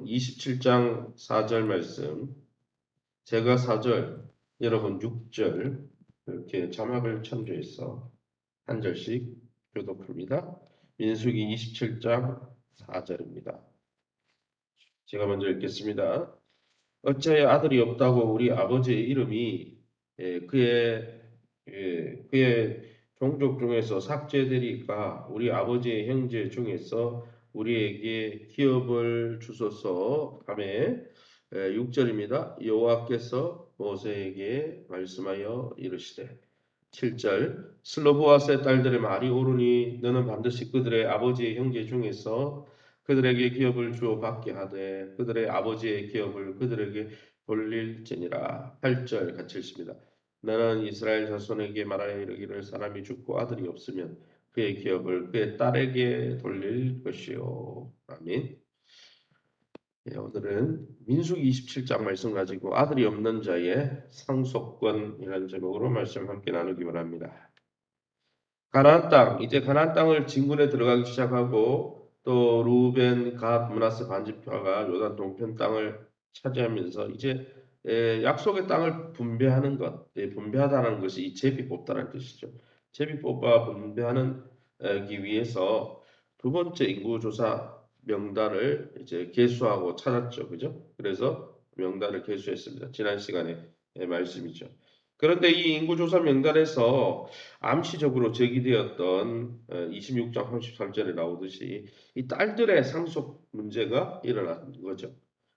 27장 4절 말씀, 제가 4절, 여러분 6절 이렇게 자막을 참조해서 한 절씩 교독합니다. 민수기 27장 4절입니다. 제가 먼저 읽겠습니다. 어찌하여 아들이 없다고 우리 아버지의 이름이 그의 종족 중에서 삭제되리까? 우리 아버지의 형제 중에서 우리에게 기업을 주소서 하며 6절입니다. 여호와께서 모세에게 말씀하여 이르시되 7절 슬로보아스의 딸들의 말이 옳으니 너는 반드시 그들의 아버지의 형제 중에서 그들에게 기업을 주어 받게 하되 그들의 아버지의 기업을 그들에게 돌릴지니라. 8절 같이 읽습니다. 너는 이스라엘 자손에게 말하여 이르기를 사람이 죽고 아들이 없으면 그의 기업을 그의 딸에게 돌릴 것이요. 아멘. 오늘은 민수기 27장 말씀 가지고 아들이 없는 자의 상속권이라는 제목으로 말씀 함께 나누기 바랍니다. 가나안 땅, 이제 가나안 땅을 진군에 들어가기 시작하고 또 루벤, 갓, 므낫세 반지파가 요단 동편 땅을 차지하면서 이제 약속의 땅을 분배하는 것, 분배하다는 것이 이 제비 뽑다는 뜻이죠. 제비 뽑아 분배하기 위해서 두 번째 인구조사 명단을 이제 개수하고 찾았죠, 그죠? 그래서 명단을 개수했습니다. 지난 시간에 말씀이죠. 그런데 이 인구조사 명단에서 암시적으로 제기되었던 26장 33절에 나오듯이 이 딸들의 상속 문제가 일어난 거죠.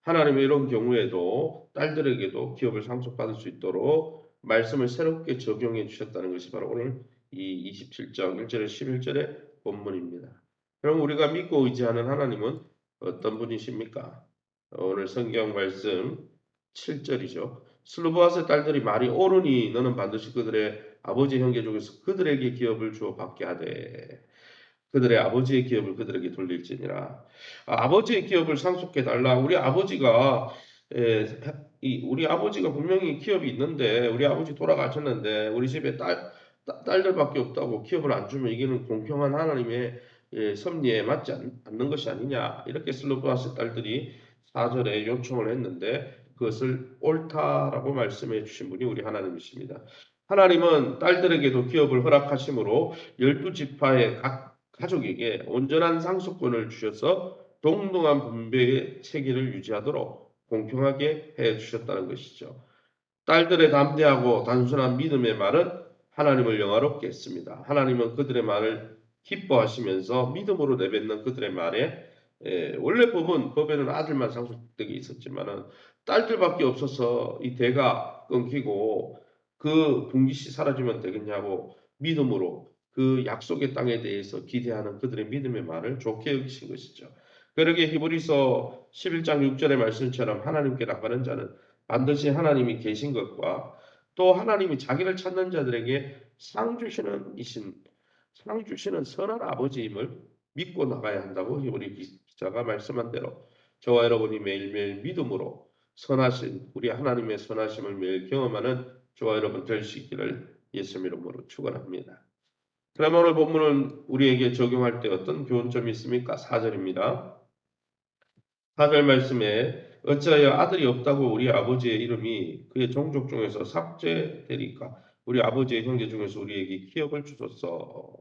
하나님은 이런 경우에도 딸들에게도 기업을 상속받을 수 있도록 말씀을 새롭게 적용해 주셨다는 것이 바로 오늘 이 27장 1절에 11절의 본문입니다. 그럼 우리가 믿고 의지하는 하나님은 어떤 분이십니까? 오늘 성경 말씀 7절이죠. 슬로보아스의 딸들이 말이 옳으니 너는 반드시 그들의 아버지 형제 중에서 그들에게 기업을 주어 받게 하되 그들의 아버지의 기업을 그들에게 돌릴지니라. 아버지의 기업을 상속해 달라. 우리 아버지가 분명히 기업이 있는데 우리 아버지 돌아가셨는데 우리 집에 딸들밖에 없다고 기업을 안 주면 이게는 공평한 하나님의 섭리에 맞지 않는 것이 아니냐. 이렇게 슬로보아스 딸들이 4절에 요청을 했는데 그것을 옳다라고 말씀해 주신 분이 우리 하나님이십니다. 하나님은 딸들에게도 기업을 허락하심으로 12지파의 각 가족에게 온전한 상속권을 주셔서 동등한 분배의 체계를 유지하도록 공평하게 해 주셨다는 것이죠. 딸들의 담대하고 단순한 믿음의 말은 하나님을 영화롭게 했습니다. 하나님은 그들의 말을 기뻐하시면서 믿음으로 내뱉는 그들의 말에 원래 법에는 아들만 상속되게 있었지만은 딸들밖에 없어서 이 대가 끊기고 그 분깃이 사라지면 되겠냐고 믿음으로 그 약속의 땅에 대해서 기대하는 그들의 믿음의 말을 좋게 여기신 것이죠. 그러게 히브리서 11장 6절의 말씀처럼 하나님께 나가는 자는 반드시 하나님이 계신 것과 또 하나님이 자기를 찾는 자들에게 상 주시는 선한 아버지임을 믿고 나가야 한다고 히브리 기자가 말씀한 대로 저와 여러분이 매일매일 믿음으로 선하신 우리 하나님의 선하심을 매일 경험하는 저와 여러분 될 수 있기를 예수님 이름으로 축원합니다. 그럼 오늘 본문은 우리에게 적용할 때 어떤 교훈점이 있습니까? 4절입니다. 4절 말씀에 어찌하여 아들이 없다고 우리 아버지의 이름이 그의 종족 중에서 삭제되리까? 우리 아버지의 형제 중에서 우리에게 기업을 주소서.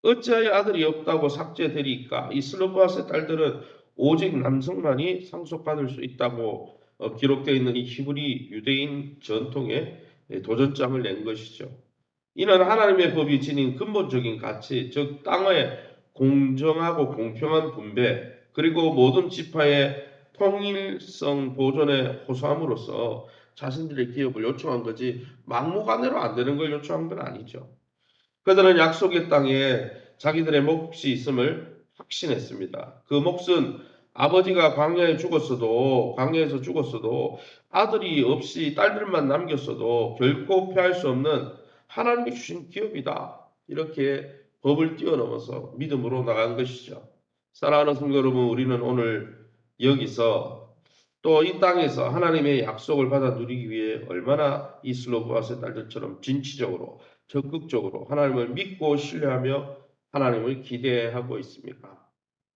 어찌하여 아들이 없다고 삭제되리까? 이 슬로보아스의 딸들은 오직 남성만이 상속받을 수 있다고 기록되어 있는 이 히브리 유대인 전통에 도전장을 낸 것이죠. 이는 하나님의 법이 지닌 근본적인 가치, 즉 땅의 공정하고 공평한 분배, 그리고 모든 지파의 통일성 보존에 호소함으로써 자신들의 기업을 요청한 거지 막무가내로 안 되는 걸 요청한 건 아니죠. 그들은 약속의 땅에 자기들의 몫이 있음을 확신했습니다. 그 몫은 아버지가 광야에서 죽었어도 아들이 없이 딸들만 남겼어도 결코 피할 수 없는 하나님이 주신 기업이다. 이렇게 법을 뛰어넘어서 믿음으로 나간 것이죠. 사랑하는 성도 여러분, 우리는 오늘 여기서 또 이 땅에서 하나님의 약속을 받아 누리기 위해 얼마나 이 슬로보아스의 딸들처럼 진취적으로 적극적으로 하나님을 믿고 신뢰하며 하나님을 기대하고 있습니까?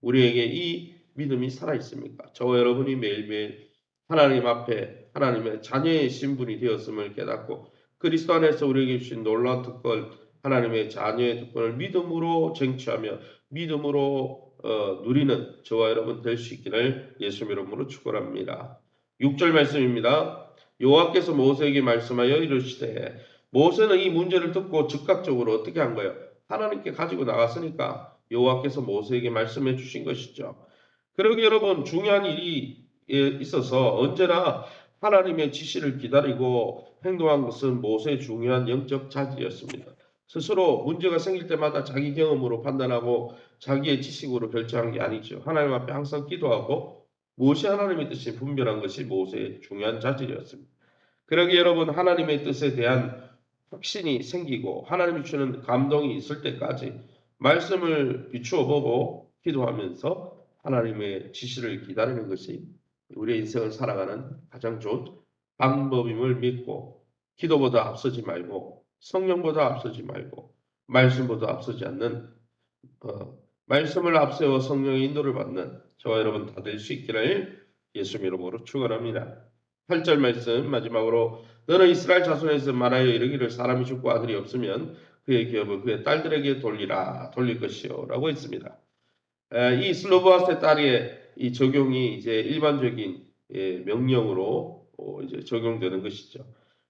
우리에게 이 믿음이 살아 있습니까? 저와 여러분이 매일매일 하나님 앞에 하나님의 자녀의 신분이 되었음을 깨닫고 그리스도 안에서 우리에게 주신 놀라운 특권, 하나님의 자녀의 특권을 믿음으로 쟁취하며 믿음으로 누리는 저와 여러분 될 수 있기를 예수 이름으로 축원합니다. 6절 말씀입니다. 여호와께서 모세에게 말씀하여 이르시되, 모세는 이 문제를 듣고 즉각적으로 어떻게 한 거예요? 하나님께 가지고 나갔으니까 여호와께서 모세에게 말씀해 주신 것이죠. 그러기 여러분, 중요한 일이 있어서 언제나 하나님의 지시를 기다리고 행동한 것은 모세의 중요한 영적 자질이었습니다. 스스로 문제가 생길 때마다 자기 경험으로 판단하고 자기의 지식으로 결정한 게 아니죠. 하나님 앞에 항상 기도하고 무엇이 하나님의 뜻이 분별한 것이 모세의 중요한 자질이었습니다. 그러기 여러분, 하나님의 뜻에 대한 확신이 생기고 하나님이 주는 감동이 있을 때까지 말씀을 비추어 보고 기도하면서 하나님의 지시를 기다리는 것이 우리의 인생을 살아가는 가장 좋은 방법임을 믿고, 기도보다 앞서지 말고 성령보다 앞서지 말고 말씀보다 앞서지 않는 말씀을 앞세워 성령의 인도를 받는 저와 여러분 다 될 수 있기를 예수 이름으로 축원합니다. 8절 말씀 마지막으로, 너는 이스라엘 자손에서 말하여 이르기를 사람이 죽고 아들이 없으면 그의 기업을 그의 딸들에게 돌릴 것이요 라고 했습니다. 이 슬로보아스의 딸의 이 적용이 이제 일반적인 명령으로 이제 적용되는 것이죠.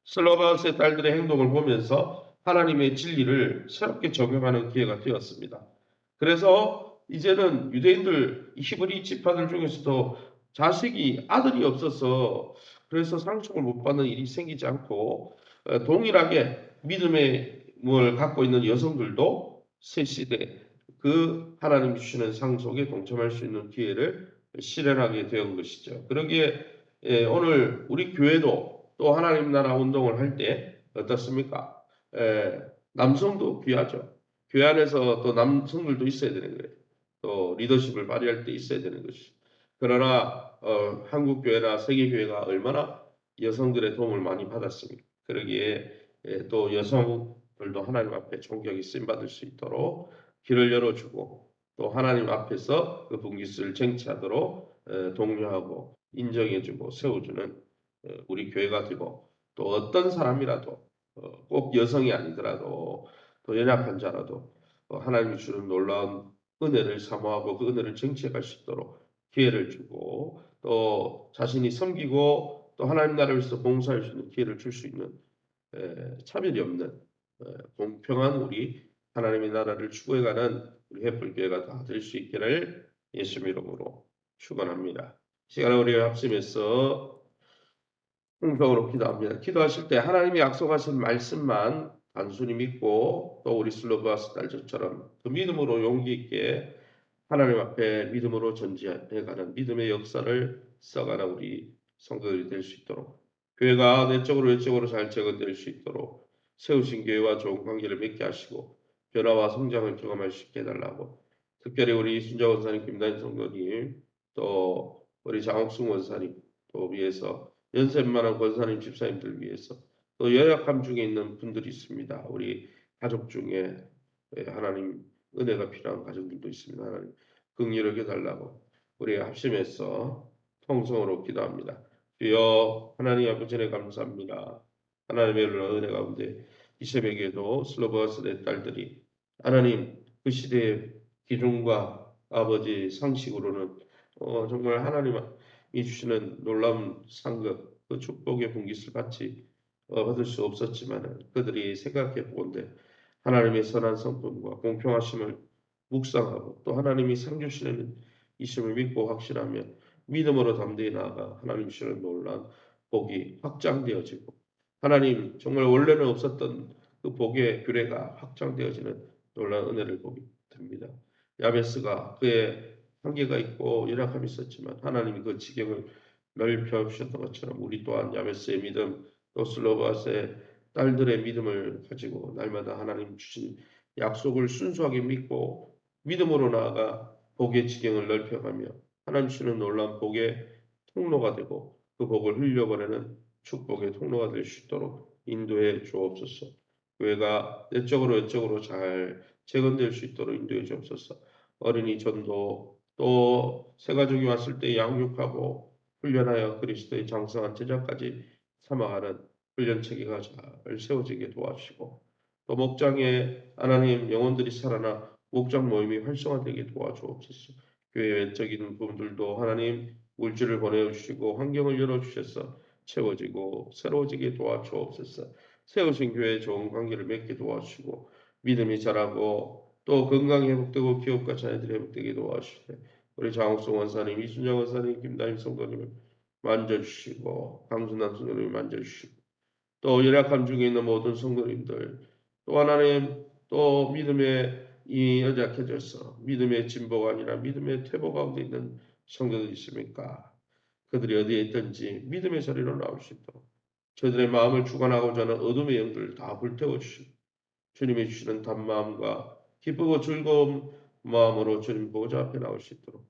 슬로보아스의 딸들의 행동을 보면서 하나님의 진리를 새롭게 적용하는 기회가 되었습니다. 그래서 이제는 유대인들 히브리 지파들 중에서도 자식이 아들이 없어서 그래서 상속을 못 받는 일이 생기지 않고, 동일하게 믿음의 을 갖고 있는 여성들도 새 시대 그 하나님 주시는 상속에 동참할 수 있는 기회를 실현하게 된 것이죠. 그러기에 오늘 우리 교회도 또 하나님 나라 운동을 할 때 어떻습니까? 남성도 귀하죠. 교회 안에서 또 남성들도 있어야 되는 거예요. 또 리더십을 발휘할 때 있어야 되는 것이죠. 그러나 한국 교회나 세계 교회가 얼마나 여성들의 도움을 많이 받았습니까? 그러기에 또 여성들도 하나님 앞에 존경이 쓰임 받을 수 있도록 길을 열어주고, 또 하나님 앞에서 그 분깃을 쟁취하도록 독려하고 인정해주고 세워주는 우리 교회가 되고, 또 어떤 사람이라도 꼭 여성이 아니더라도 또 연약한 자라도 하나님이 주는 놀라운 은혜를 사모하고 그 은혜를 쟁취해 갈 수 있도록 기회를 주고, 또 자신이 섬기고 또 하나님 나라를 위해서 봉사할 수 있는 기회를 줄 수 있는 차별이 없는 공평한 우리 하나님의 나라를 추구해가는 우리 햇불교회가 다 될 수 있기를 예수 이름으로 축원합니다. 시간을 우리 합심해서 공평으로 기도합니다. 기도하실 때 하나님이 약속하신 말씀만 단순히 믿고, 또 우리 슬로바스 딸처럼 그 믿음으로 용기 있게 하나님 앞에 믿음으로 전진해가는 믿음의 역사를 써가는 우리 성도들이 될 수 있도록, 교회가 내적으로 외적으로 잘 재건될 수 있도록 세우신 교회와 좋은 관계를 맺게 하시고 변화와 성장을 경험할 수 있게 해달라고, 특별히 우리 순자 원사님, 김단희 성도님, 또 우리 장옥승 원사님 또 위해서, 연세만한 권사님 집사님들 위해서, 또 연약함 중에 있는 분들이 있습니다. 우리 가족 중에 하나님 은혜가 필요한 가정들도 있습니다. 하나님 긍휼을 여겨달라고 우리 합심해서 통성으로 기도합니다. 주여 하나님 아버지네 감사합니다. 하나님의 은혜 가운데 이 새벽에도 슬로바스 내 딸들이 하나님 그 시대의 기준과 아버지 상식으로는 정말 하나님이 주시는 놀라운 상급 그 축복의 분깃을 받지 받을 수 없었지만, 그들이 생각해 보건대 하나님의 선한 성품과 공평하심을 묵상하고 또 하나님이 상 주시는 이심을 믿고 확신하며 믿음으로 담대히 나아가 하나님 주시는 놀라운 복이 확장되어지고, 하나님 정말 원래는 없었던 그 복의 규례가 확장되어지는 놀라운 은혜를 보게 됩니다. 야베스가 그의 한계가 있고 연약함이 있었지만 하나님이 그 지경을 넓혀 주셨던 것처럼 우리 또한 야베스의 믿음, 또 슬로바스의 딸들의 믿음을 가지고 날마다 하나님 주신 약속을 순수하게 믿고 믿음으로 나아가 복의 지경을 넓혀가며 하나님 주시는 놀라운 복의 통로가 되고 그 복을 흘려보내는 축복의 통로가 될 수 있도록 인도해 주옵소서. 교회가 내적으로 외적으로 잘 재건될 수 있도록 인도해 주옵소서. 어린이 전도, 또 새가족이 왔을 때 양육하고 훈련하여 그리스도의 장성한 제자까지 삼아가는 훈련 체계가 잘 세워지게 도와주시고 또 목장에 하나님 영혼들이 살아나 목장 모임이 활성화되게 도와주옵소서. 교회 외적인 부분들도 하나님 물질을 보내주시고 환경을 열어주셔서 채워지고 새로워지게 도와주옵소서. 세우신 교회에 좋은 관계를 맺게 도와주시고 믿음이 자라고 또 건강이 회복되고 기업과 자녀들이 회복되게 도와주시되 우리 장옥성 원사님, 이순영 원사님, 김다임 성도님을 만져주시고 강순남 성도님을 만져주시고 또 열약함 중에 있는 모든 성도님들 또 하나님 또 믿음에 이 연약해져서 믿음의 진보가 아니라 믿음의 퇴보 가운데 있는 성도들이 있습니까? 그들이 어디에 있든지 믿음의 자리로 나올 수 있도록 저들의 마음을 주관하고자 하는 어둠의 영들을 다 불태워 주시고 주님이 주시는 단마음과 기쁘고 즐거운 마음으로 주님 보좌 앞에 나올 수 있도록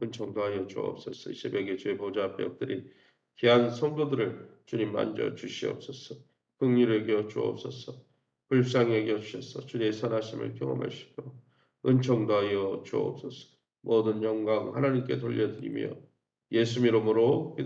은총도하여 주옵소서. 이 새벽에 주의 보좌 앞에 엎드린 귀한 성도들을 주님 만져 주시옵소서. 긍휼히 여겨 주옵소서. 불쌍히 여겨 주셔서 주님의 선하심을 경험할 수 있도록 은총도하여 주옵소서. 모든 영광 하나님께 돌려드리며 예수 이름으로 기도